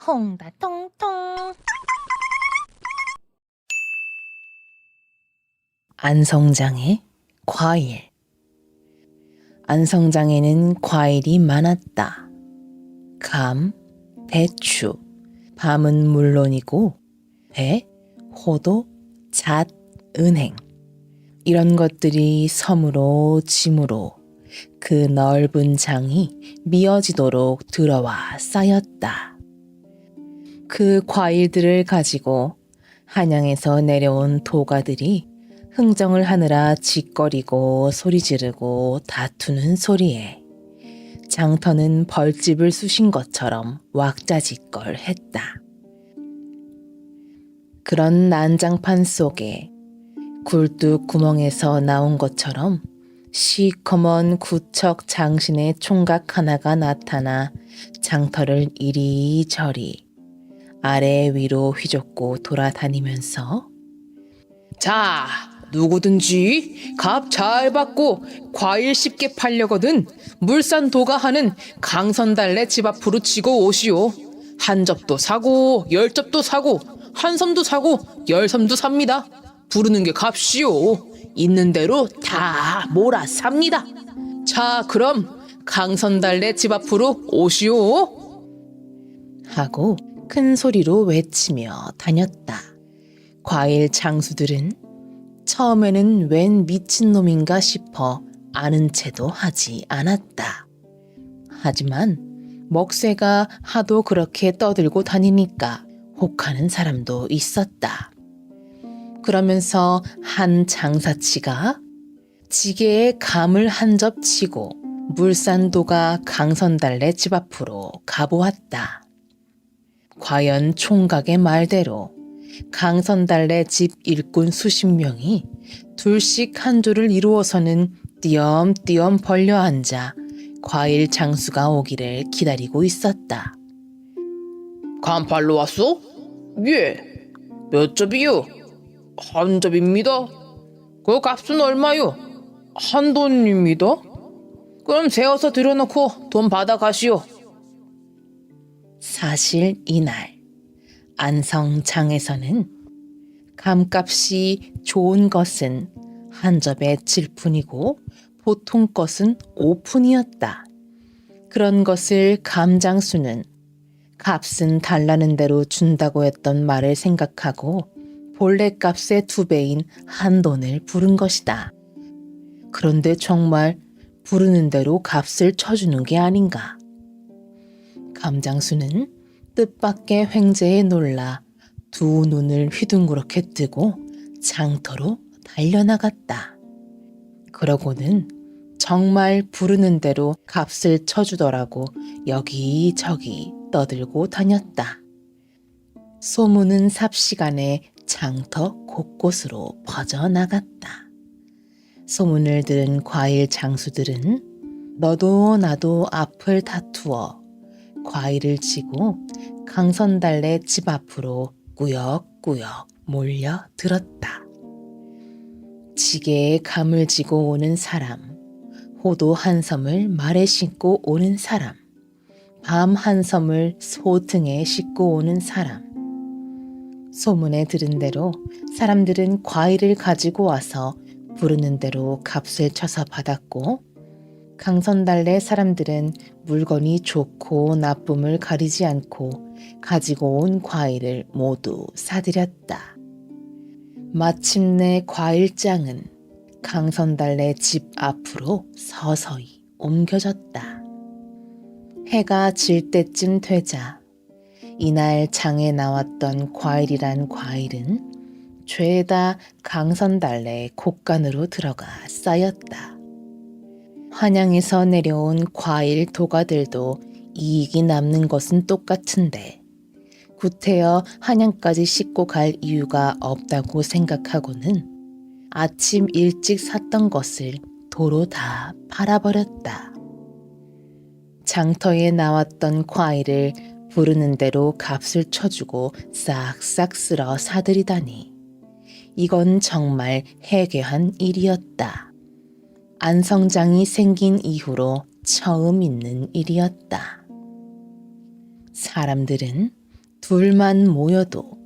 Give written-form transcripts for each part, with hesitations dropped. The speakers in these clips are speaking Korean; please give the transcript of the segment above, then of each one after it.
홍다통통. 안성장의 과일. 안성장에는 과일이 많았다. 감, 배추, 밤은 물론이고 배, 호도, 잣, 은행. 이런 것들이 섬으로 짐으로 그 넓은 장이 미어지도록 들어와 쌓였다. 그 과일들을 가지고 한양에서 내려온 도가들이 흥정을 하느라 짓거리고 소리 지르고 다투는 소리에 장터는 벌집을 쑤신 것처럼 왁자지껄 했다. 그런 난장판 속에 굴뚝 구멍에서 나온 것처럼 시커먼 구척 장신의 총각 하나가 나타나 장터를 이리저리 아래 위로 휘젓고 돌아다니면서 자, 누구든지 값 잘 받고 과일 쉽게 팔려거든 물산도가 하는 강선달래 집 앞으로 치고 오시오. 한 접도 사고 10접도 사고 한 섬도 사고 10섬도 삽니다. 부르는 게 값이오. 있는 대로 다 몰아 삽니다. 자, 그럼 강선달래 집 앞으로 오시오. 하고 큰 소리로 외치며 다녔다. 과일 장수들은 처음에는 웬 미친놈인가 싶어 아는 체도 하지 않았다. 하지만 먹새가 하도 그렇게 떠들고 다니니까 혹하는 사람도 있었다. 그러면서 한 장사치가 지게에 감을 한 접 치고 물산도가 강선달래 집 앞으로 가보았다. 과연 총각의 말대로 강선달래 집 일꾼 수십 명이 둘씩 한 조를 이루어서는 띄엄띄엄 벌려 앉아 과일 장수가 오기를 기다리고 있었다. 간팔로 왔소? 예. 몇 접이요? 한 접입니다. 그 값은 얼마요? 한 돈입니다. 그럼 세어서 들여놓고 돈 받아 가시오. 사실 이날 안성장에서는 감값이 좋은 것은 한 접에 7푼이고 보통 것은 5푼이었다. 그런 것을 감장수는 값은 달라는 대로 준다고 했던 말을 생각하고 본래 값의 2배인 한 돈을 부른 것이다. 그런데 정말 부르는 대로 값을 쳐주는 게 아닌가. 감장수는 뜻밖의 횡재에 놀라 두 눈을 휘둥그렇게 뜨고 장터로 달려나갔다. 그러고는 정말 부르는 대로 값을 쳐주더라고 여기저기 떠들고 다녔다. 소문은 삽시간에 장터 곳곳으로 퍼져나갔다. 소문을 들은 과일 장수들은 너도 나도 앞을 다투어 과일을 치고 강선달래 집 앞으로 꾸역꾸역 몰려들었다. 지게에 감을 지고 오는 사람, 호도 한 섬을 말에 싣고 오는 사람, 밤 한 섬을 소등에 싣고 오는 사람. 소문에 들은 대로 사람들은 과일을 가지고 와서 부르는 대로 값을 쳐서 받았고 강선달래 사람들은 물건이 좋고 나쁨을 가리지 않고 가지고 온 과일을 모두 사들였다. 마침내 과일장은 강선달래 집 앞으로 서서히 옮겨졌다. 해가 질 때쯤 되자 이날 장에 나왔던 과일이란 과일은 죄다 강선달래 곳간으로 들어가 쌓였다. 한양에서 내려온 과일 도가들도 이익이 남는 것은 똑같은데 구태여 한양까지 싣고 갈 이유가 없다고 생각하고는 아침 일찍 샀던 것을 도로 다 팔아버렸다. 장터에 나왔던 과일을 부르는 대로 값을 쳐주고 싹싹 쓸어 사들이다니 이건 정말 해괴한 일이었다. 안성장이 생긴 이후로 처음 있는 일이었다. 사람들은 둘만 모여도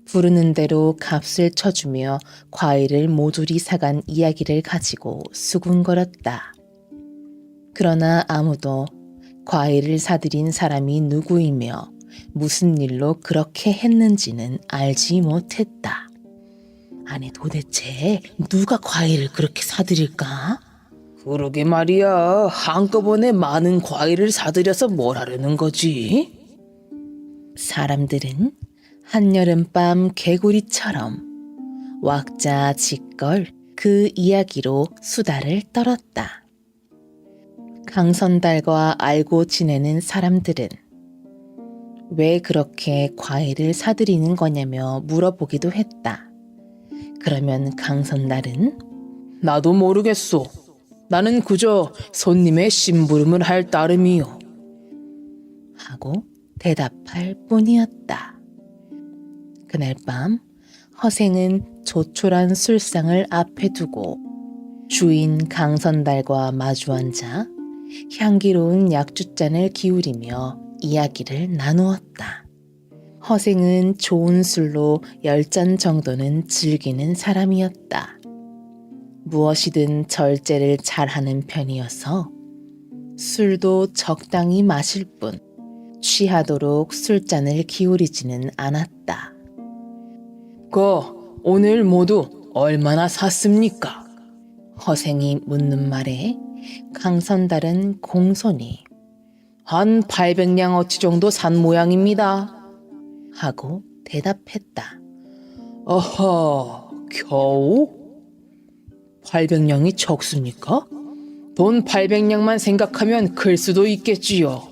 부르는 대로 값을 쳐주며 과일을 모조리 사간 이야기를 가지고 수군거렸다. 그러나 아무도 과일을 사들인 사람이 누구이며 무슨 일로 그렇게 했는지는 알지 못했다. 아니 도대체 누가 과일을 그렇게 사들일까? 그러게 말이야. 한꺼번에 많은 과일을 사들여서 뭘 하려는 거지? 사람들은 한여름밤 개구리처럼 왁자지껄 그 이야기로 수다를 떨었다. 강선달과 알고 지내는 사람들은 왜 그렇게 과일을 사들이는 거냐며 물어보기도 했다. 그러면 강선달은 나도 모르겠소. 나는 그저 손님의 심부름을 할 따름이요. 하고 대답할 뿐이었다. 그날 밤 허생은 조촐한 술상을 앞에 두고 주인 강선달과 마주 앉아 향기로운 약주잔을 기울이며 이야기를 나누었다. 허생은 좋은 술로 10잔 정도는 즐기는 사람이었다. 무엇이든 절제를 잘하는 편이어서 술도 적당히 마실 뿐 취하도록 술잔을 기울이지는 않았다. 오늘 모두 얼마나 샀습니까? 허생이 묻는 말에 강선달은 공손히 한 800냥 어치 정도 산 모양입니다. 하고 대답했다. 어허, 겨우? 800냥이 적습니까? 돈 800냥만 생각하면 클 수도 있겠지요.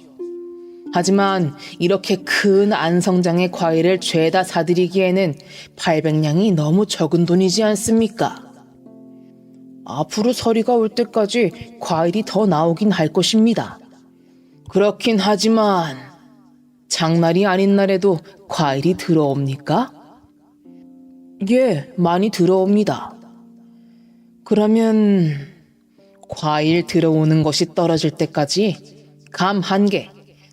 하지만 이렇게 큰 안성장의 과일을 죄다 사들이기에는 800냥이 너무 적은 돈이지 않습니까? 앞으로 서리가 올 때까지 과일이 더 나오긴 할 것입니다. 그렇긴 하지만 장날이 아닌 날에도 과일이 들어옵니까? 예, 많이 들어옵니다. 그러면 과일 들어오는 것이 떨어질 때까지 감 1개,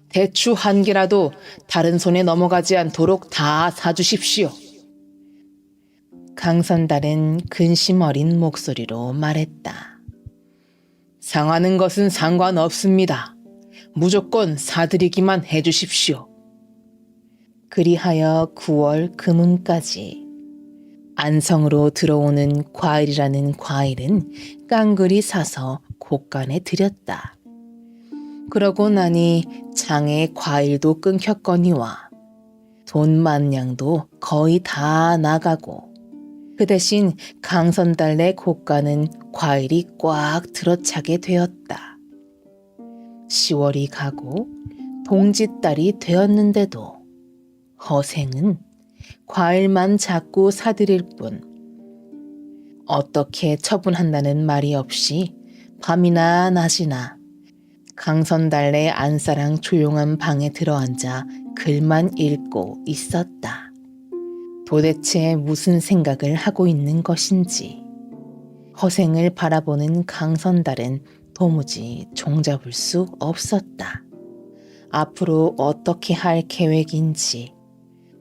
대추 1개라도 다른 손에 넘어가지 않도록 다 사주십시오. 강선달은 근심 어린 목소리로 말했다. 상하는 것은 상관없습니다. 무조건 사드리기만 해주십시오. 그리하여 9월 금운까지 안성으로 들어오는 과일이라는 과일은 깡그리 사서 곳간에 들였다. 그러고 나니 장에 과일도 끊겼거니와 돈 만냥도 거의 다 나가고 그 대신 강선달네 곳간은 과일이 꽉 들어차게 되었다. 10월이 가고 동짓달이 되었는데도 허생은 과일만 자꾸 사들일 뿐 어떻게 처분한다는 말이 없이 밤이나 낮이나 강선달래 안사랑 조용한 방에 들어앉아 글만 읽고 있었다. 도대체 무슨 생각을 하고 있는 것인지 허생을 바라보는 강선달은 도무지 종잡을 수 없었다. 앞으로 어떻게 할 계획인지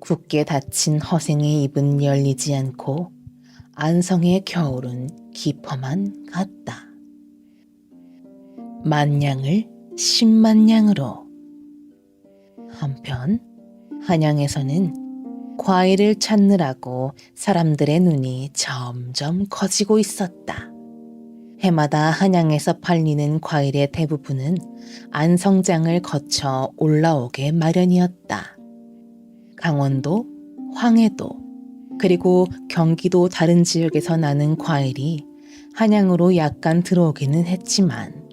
굳게 닫힌 허생의 입은 열리지 않고 안성의 겨울은 깊어만 갔다. 만냥을 10만냥으로. 한편 한양에서는 과일을 찾느라고 사람들의 눈이 점점 커지고 있었다. 해마다 한양에서 팔리는 과일의 대부분은 안성장을 거쳐 올라오게 마련이었다. 강원도, 황해도, 그리고 경기도 다른 지역에서 나는 과일이 한양으로 약간 들어오기는 했지만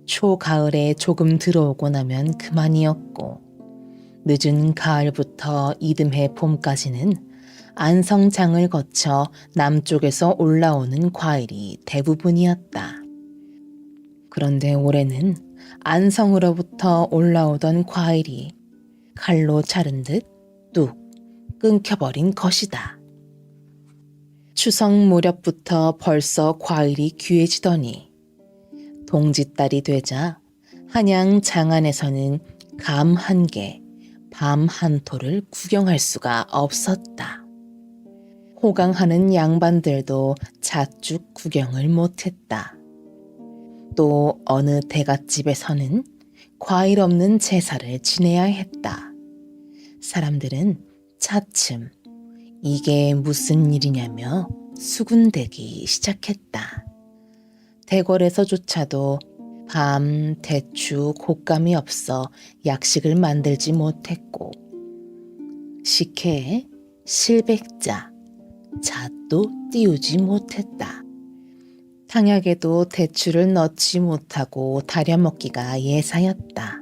초가을에 조금 들어오고 나면 그만이었고 늦은 가을부터 이듬해 봄까지는 안성장을 거쳐 남쪽에서 올라오는 과일이 대부분이었다. 그런데 올해는 안성으로부터 올라오던 과일이 칼로 자른 듯 뚝 끊겨버린 것이다. 추석 무렵부터 벌써 과일이 귀해지더니 동짓달이 되자 한양 장안에서는 감 1개, 밤 한토를 구경할 수가 없었다. 호강하는 양반들도 자쭉 구경을 못했다. 또 어느 대갓집에서는 과일 없는 제사를 지내야 했다. 사람들은 차츰 이게 무슨 일이냐며 수군대기 시작했다. 대궐에서조차도 밤, 대추, 곶감이 없어 약식을 만들지 못했고 식혜에 실백자, 잣도 띄우지 못했다. 탕약에도 대추를 넣지 못하고 다려먹기가 예사였다.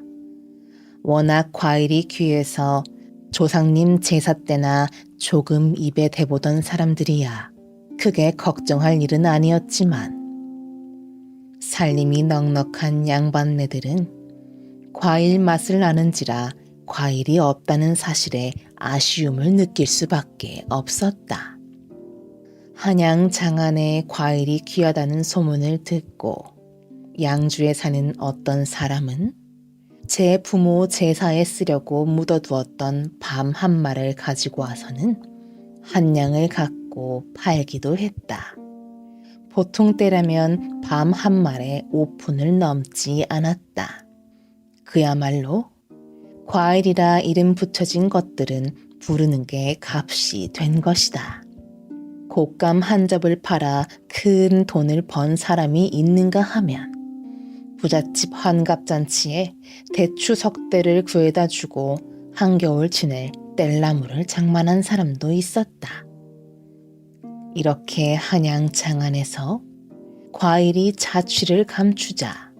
워낙 과일이 귀해서 조상님 제사 때나 조금 입에 대보던 사람들이야 크게 걱정할 일은 아니었지만 살림이 넉넉한 양반네들은 과일 맛을 아는지라 과일이 없다는 사실에 아쉬움을 느낄 수밖에 없었다. 한양 장안에 과일이 귀하다는 소문을 듣고 양주에 사는 어떤 사람은 제 부모 제사에 쓰려고 묻어두었던 밤 한 마를 가지고 와서는 한 양을 갖고 팔기도 했다. 보통 때라면 밤 한 말에 5푼을 넘지 않았다. 그야말로 과일이라 이름 붙여진 것들은 부르는 게 값이 된 것이다. 곶감 한 접을 팔아 큰 돈을 번 사람이 있는가 하면 부잣집 환갑잔치에 대추 석대를 구해다 주고 한겨울 지낼 뗄나무를 장만한 사람도 있었다. 이렇게 한양 장안에서 과일이 자취를 감추자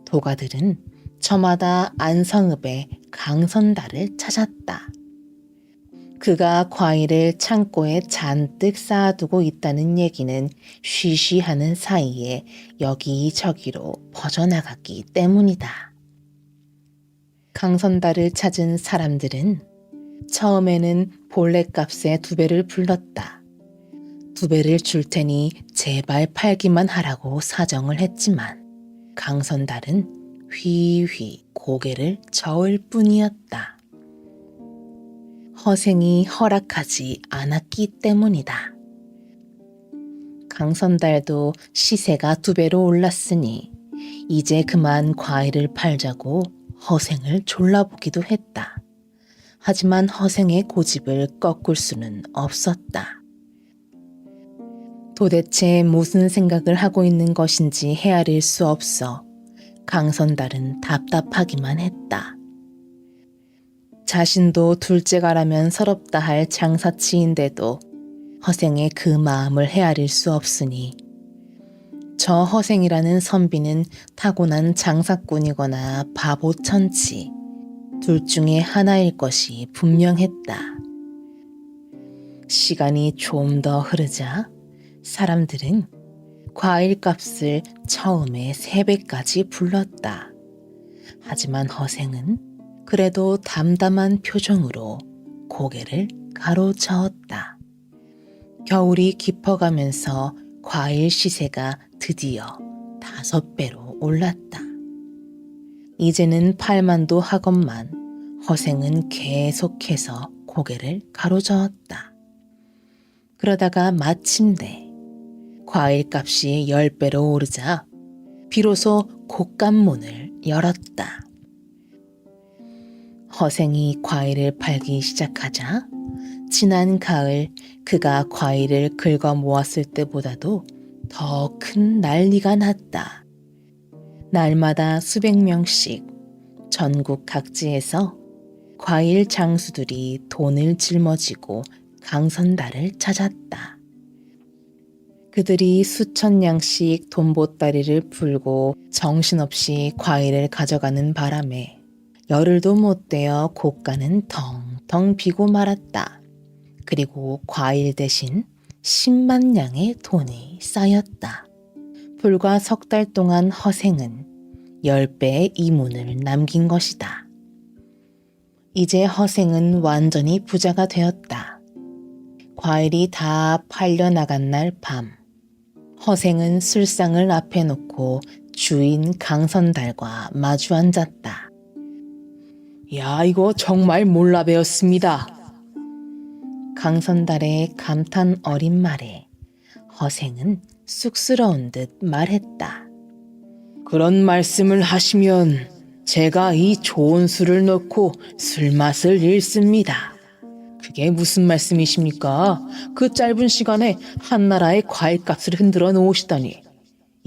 도가들은 저마다 안성읍의 강선달을 찾았다. 그가 과일을 창고에 잔뜩 쌓아두고 있다는 얘기는 쉬쉬하는 사이에 여기저기로 퍼져나갔기 때문이다. 강선달을 찾은 사람들은 처음에는 본래값의 2배를 불렀다. 2배를 줄 테니 제발 팔기만 하라고 사정을 했지만 강선달은 휘휘 고개를 저을 뿐이었다. 허생이 허락하지 않았기 때문이다. 강선달도 시세가 2배로 올랐으니 이제 그만 과일을 팔자고 허생을 졸라보기도 했다. 하지만 허생의 고집을 꺾을 수는 없었다. 도대체 무슨 생각을 하고 있는 것인지 헤아릴 수 없어 강선달은 답답하기만 했다. 자신도 둘째가라면 서럽다 할 장사치인데도 허생의 그 마음을 헤아릴 수 없으니 저 허생이라는 선비는 타고난 장사꾼이거나 바보천치 둘 중에 하나일 것이 분명했다. 시간이 좀 더 흐르자 사람들은 과일값을 처음에 3배까지 불렀다. 하지만 허생은 그래도 담담한 표정으로 고개를 가로저었다. 겨울이 깊어가면서 과일 시세가 드디어 5배로 올랐다. 이제는 팔만도 하건만 허생은 계속해서 고개를 가로저었다. 그러다가 마침내 과일값이 10배로 오르자 비로소 곶감문을 열었다. 허생이 과일을 팔기 시작하자 지난 가을 그가 과일을 긁어 모았을 때보다도 더 큰 난리가 났다. 날마다 수백 명씩 전국 각지에서 과일 장수들이 돈을 짊어지고 강선달을 찾았다. 그들이 수천 냥씩 돈보따리를 풀고 정신없이 과일을 가져가는 바람에 열흘도 못 되어 곶간은 텅텅 비고 말았다. 그리고 과일 대신 10만 냥의 돈이 쌓였다. 불과 석 달 동안 허생은 10배의 이문을 남긴 것이다. 이제 허생은 완전히 부자가 되었다. 과일이 다 팔려나간 날 밤, 허생은 술상을 앞에 놓고 주인 강선달과 마주 앉았다. 야, 이거 정말 몰라 배웠습니다. 강선달의 감탄 어린 말에 허생은 쑥스러운 듯 말했다. 그런 말씀을 하시면 제가 이 좋은 술을 넣고 술맛을 잃습니다. 그게 무슨 말씀이십니까? 그 짧은 시간에 한나라의 과일값을 흔들어 놓으시다니.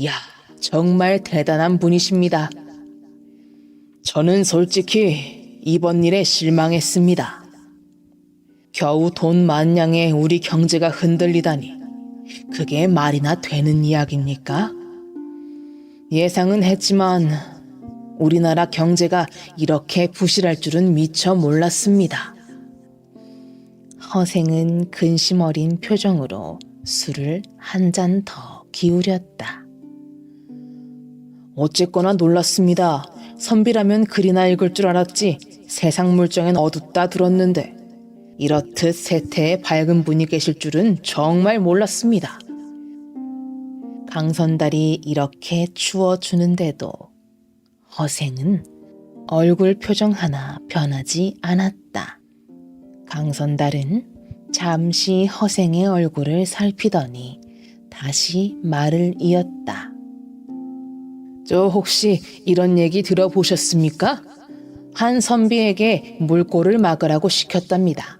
야, 정말 대단한 분이십니다. 저는 솔직히 이번 일에 실망했습니다. 겨우 돈 만냥에 우리 경제가 흔들리다니. 그게 말이나 되는 이야기입니까? 예상은 했지만 우리나라 경제가 이렇게 부실할 줄은 미처 몰랐습니다. 허생은 근심 어린 표정으로 술을 한 잔 더 기울였다. 어쨌거나 놀랐습니다. 선비라면 글이나 읽을 줄 알았지 세상 물정엔 어둡다 들었는데 이렇듯 세태에 밝은 분이 계실 줄은 정말 몰랐습니다. 강선달이 이렇게 추워주는데도 허생은 얼굴 표정 하나 변하지 않았다. 강선달은 잠시 허생의 얼굴을 살피더니 다시 말을 이었다. 저 혹시 이런 얘기 들어보셨습니까? 한 선비에게 물꼬를 막으라고 시켰답니다.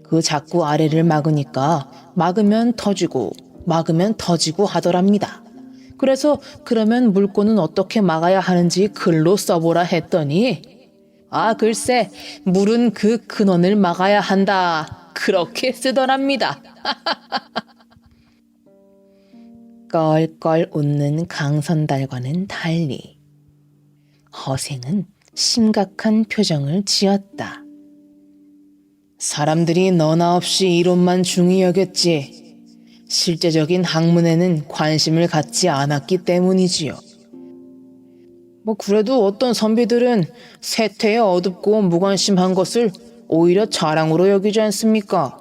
그 자꾸 아래를 막으니까 막으면 터지고 하더랍니다. 그래서 그러면 물꼬는 어떻게 막아야 하는지 글로 써보라 했더니 글쎄 물은 그 근원을 막아야 한다. 그렇게 쓰더랍니다. 껄껄 웃는 강선달과는 달리 허생은 심각한 표정을 지었다. 사람들이 너나 없이 이론만 중히 여겼지 실제적인 학문에는 관심을 갖지 않았기 때문이지요. 그래도 어떤 선비들은 세태에 어둡고 무관심한 것을 오히려 자랑으로 여기지 않습니까?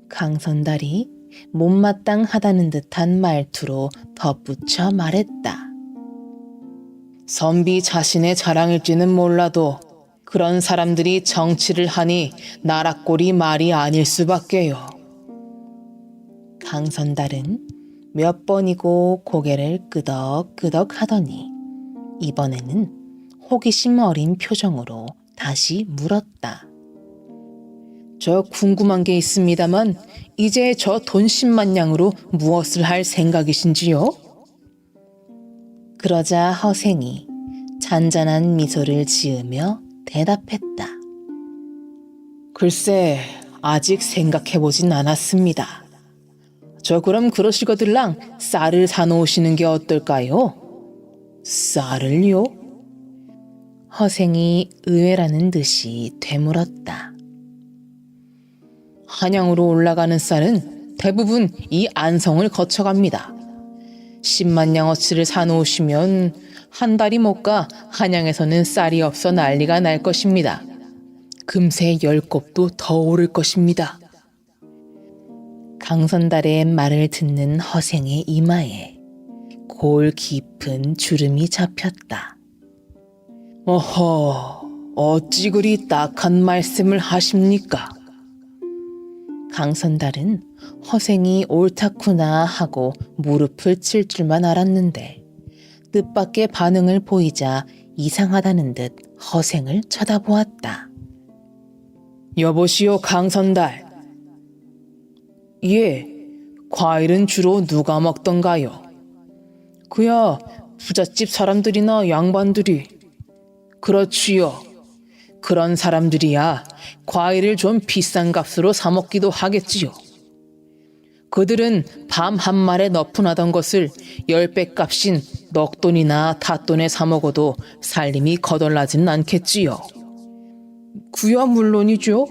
강선달이 못마땅하다는 듯한 말투로 덧붙여 말했다. 선비 자신의 자랑일지는 몰라도 그런 사람들이 정치를 하니 나락골이 말이 아닐 수밖에요. 강선달은 몇 번이고 고개를 끄덕끄덕 하더니 이번에는 호기심 어린 표정으로 다시 물었다. 저 궁금한 게 있습니다만 이제 저 돈 10만 냥으로 무엇을 할 생각이신지요? 그러자 허생이 잔잔한 미소를 지으며 대답했다. 글쎄 아직 생각해보진 않았습니다. 저 그럼 그러시거들랑 쌀을 사놓으시는 게 어떨까요? 쌀을요? 허생이 의외라는 듯이 되물었다. 한양으로 올라가는 쌀은 대부분 이 안성을 거쳐갑니다. 10만 냥어치를 사놓으시면 한 달이 못 가 한양에서는 쌀이 없어 난리가 날 것입니다. 금세 10곱도 더 오를 것입니다. 강선달의 말을 듣는 허생의 이마에 골 깊은 주름이 잡혔다. 어허, 어찌 그리 딱한 말씀을 하십니까? 강선달은 허생이 옳다구나 하고 무릎을 칠 줄만 알았는데 뜻밖의 반응을 보이자 이상하다는 듯 허생을 쳐다보았다. 여보시오 강선달. 예, 과일은 주로 누가 먹던가요? 그야 부잣집 사람들이나 양반들이. 그렇지요. 그런 사람들이야 과일을 좀 비싼 값으로 사 먹기도 하겠지요. 그들은 밤 한말에 너푼하던 것을 10배 값인 넉돈이나 닷돈에 사 먹어도 살림이 거덜나지는 않겠지요. 그야 물론이죠.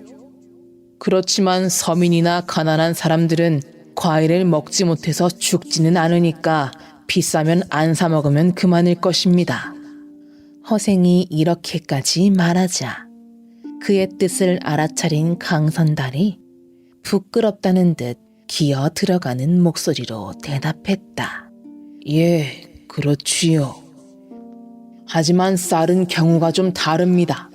그렇지만 서민이나 가난한 사람들은 과일을 먹지 못해서 죽지는 않으니까 비싸면 안 사 먹으면 그만일 것입니다. 허생이 이렇게까지 말하자 그의 뜻을 알아차린 강선달이 부끄럽다는 듯 기어 들어가는 목소리로 대답했다. 예, 그렇지요. 하지만 쌀은 경우가 좀 다릅니다.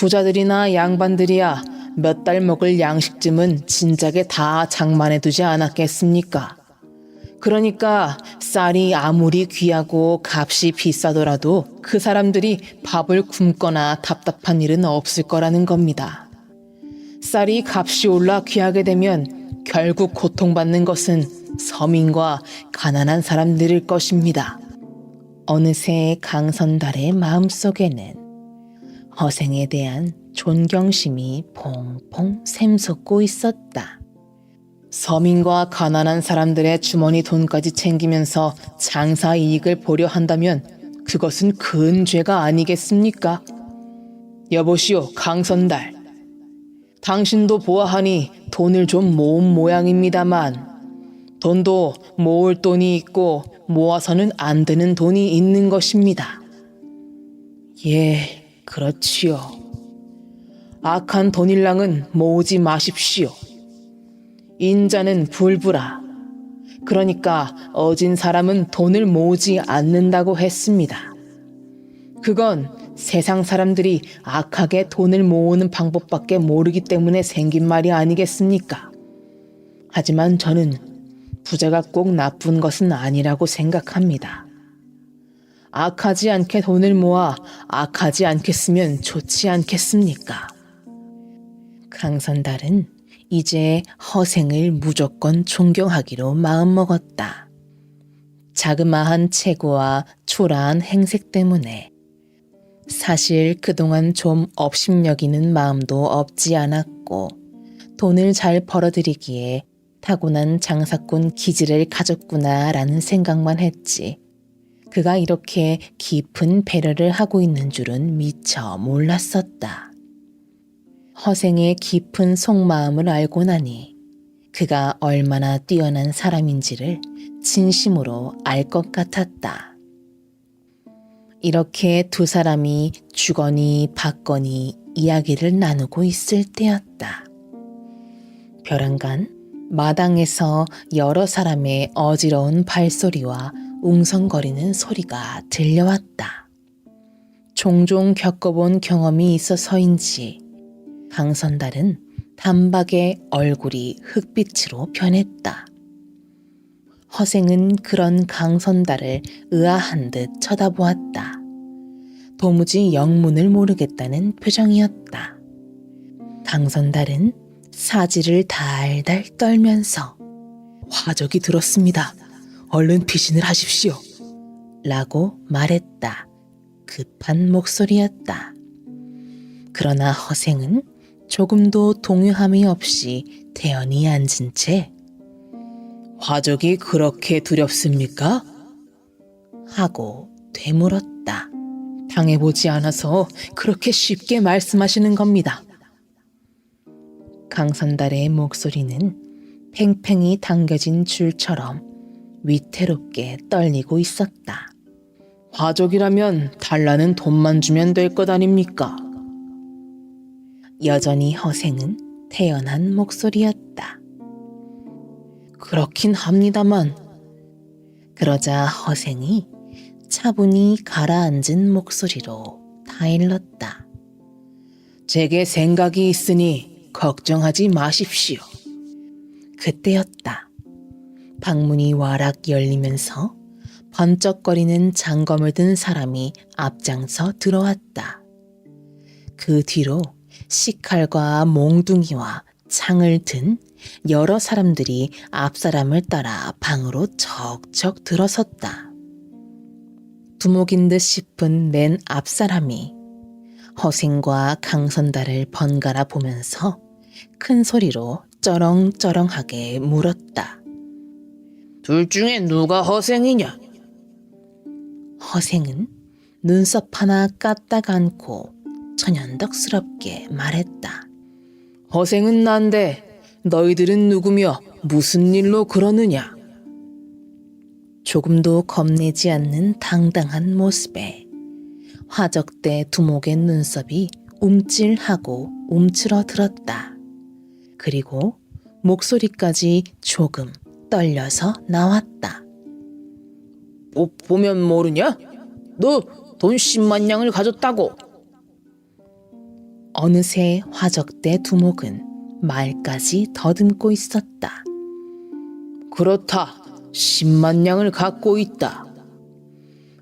부자들이나 양반들이야 몇 달 먹을 양식쯤은 진작에 다 장만해두지 않았겠습니까? 그러니까 쌀이 아무리 귀하고 값이 비싸더라도 그 사람들이 밥을 굶거나 답답한 일은 없을 거라는 겁니다. 쌀이 값이 올라 귀하게 되면 결국 고통받는 것은 서민과 가난한 사람들일 것입니다. 어느새 강선달의 마음속에는 허생에 대한 존경심이 퐁퐁 샘솟고 있었다. 서민과 가난한 사람들의 주머니 돈까지 챙기면서 장사 이익을 보려 한다면 그것은 큰 죄가 아니겠습니까? 여보시오, 강선달. 당신도 보아하니 돈을 좀 모은 모양입니다만 돈도 모을 돈이 있고 모아서는 안 되는 돈이 있는 것입니다. 예, 그렇지요. 악한 돈일랑은 모으지 마십시오. 인자는 불부라. 그러니까 어진 사람은 돈을 모으지 않는다고 했습니다. 그건 세상 사람들이 악하게 돈을 모으는 방법밖에 모르기 때문에 생긴 말이 아니겠습니까? 하지만 저는 부자가 꼭 나쁜 것은 아니라고 생각합니다. 악하지 않게 돈을 모아 악하지 않게 쓰면 좋지 않겠습니까? 강선달은 이제 허생을 무조건 존경하기로 마음먹었다. 자그마한 체구와 초라한 행색 때문에 사실 그동안 좀 업신여기는 마음도 없지 않았고 돈을 잘 벌어들이기에 타고난 장사꾼 기질을 가졌구나라는 생각만 했지. 그가 이렇게 깊은 배려를 하고 있는 줄은 미처 몰랐었다. 허생의 깊은 속마음을 알고 나니 그가 얼마나 뛰어난 사람인지를 진심으로 알 것 같았다. 이렇게 두 사람이 주거니 받거니 이야기를 나누고 있을 때였다. 벼랑간 마당에서 여러 사람의 어지러운 발소리와 웅성거리는 소리가 들려왔다. 종종 겪어본 경험이 있어서인지 강선달은 단박에 얼굴이 흑빛으로 변했다. 허생은 그런 강선달을 의아한 듯 쳐다보았다. 도무지 영문을 모르겠다는 표정이었다. 강선달은 사지를 달달 떨면서 화적이 들었습니다. 얼른 피신을 하십시오. 라고 말했다. 급한 목소리였다. 그러나 허생은 조금도 동요함이 없이 태연히 앉은 채 화적이 그렇게 두렵습니까? 하고 되물었다. 당해보지 않아서 그렇게 쉽게 말씀하시는 겁니다. 강선달의 목소리는 팽팽히 당겨진 줄처럼 위태롭게 떨리고 있었다. 화적이라면 달라는 돈만 주면 될 것 아닙니까? 여전히 허생은 태연한 목소리였다. 그렇긴 합니다만. 그러자 허생이 차분히 가라앉은 목소리로 타일렀다. 제게 생각이 있으니 걱정하지 마십시오. 그때였다. 방문이 와락 열리면서 번쩍거리는 장검을 든 사람이 앞장서 들어왔다. 그 뒤로 식칼과 몽둥이와 창을 든 여러 사람들이 앞사람을 따라 방으로 척척 들어섰다. 두목인 듯 싶은 맨 앞사람이 허생과 강선달을 번갈아 보면서 큰 소리로 쩌렁쩌렁하게 물었다. 둘 중에 누가 허생이냐? 허생은 눈썹 하나 까딱 않고 천연덕스럽게 말했다. 허생은 난데 너희들은 누구며 무슨 일로 그러느냐? 조금도 겁내지 않는 당당한 모습에 화적대 두목의 눈썹이 움찔하고 움츠러들었다. 그리고 목소리까지 조금 떨려서 나왔다. 보면 모르냐? 너 돈 10만 양을 가졌다고. 어느새 화적대 두목은 말까지 더듬고 있었다. 그렇다. 10만 냥을 갖고 있다.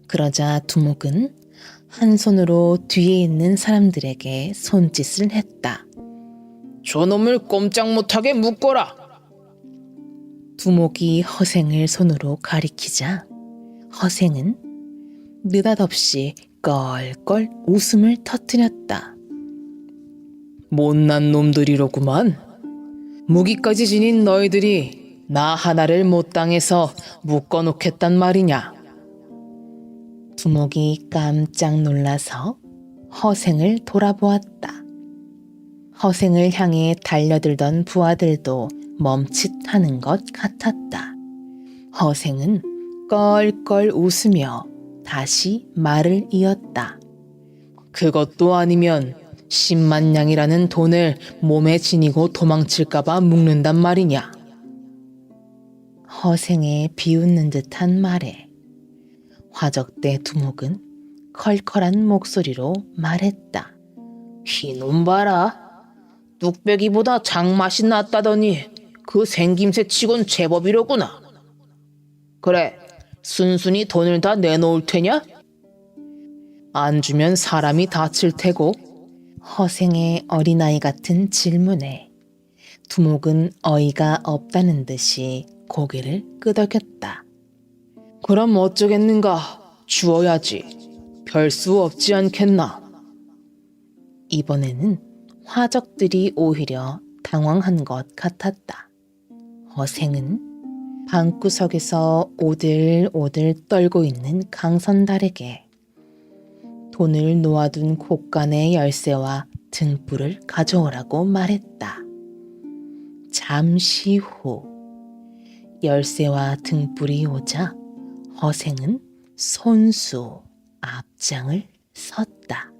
그러자 두목은 한 손으로 뒤에 있는 사람들에게 손짓을 했다. 저놈을 꼼짝 못하게 묶어라. 두목이 허생을 손으로 가리키자 허생은 느닷없이 껄껄 웃음을 터뜨렸다. 못난 놈들이로구만. 무기까지 지닌 너희들이 나 하나를 못 당해서 묶어놓겠단 말이냐. 두목이 깜짝 놀라서 허생을 돌아보았다. 허생을 향해 달려들던 부하들도 멈칫하는 것 같았다. 허생은 껄껄 웃으며 다시 말을 이었다. 그것도 아니면 10만 냥이라는 돈을 몸에 지니고 도망칠까봐 묶는단 말이냐. 허생의 비웃는 듯한 말에 화적대 두목은 컬컬한 목소리로 말했다. 이놈 봐라. 뚝배기보다 장맛이 낫다더니 그 생김새 치곤 제법이로구나. 그래, 순순히 돈을 다 내놓을 테냐? 안 주면 사람이 다칠 테고. 허생의 어린아이 같은 질문에 두목은 어이가 없다는 듯이 고개를 끄덕였다. 그럼 어쩌겠는가? 주어야지. 별 수 없지 않겠나? 이번에는 화적들이 오히려 당황한 것 같았다. 허생은 방구석에서 오들오들 떨고 있는 강선달에게 돈을 놓아둔 곳간의 열쇠와 등불을 가져오라고 말했다. 잠시 후 열쇠와 등불이 오자 허생은 손수 앞장을 섰다.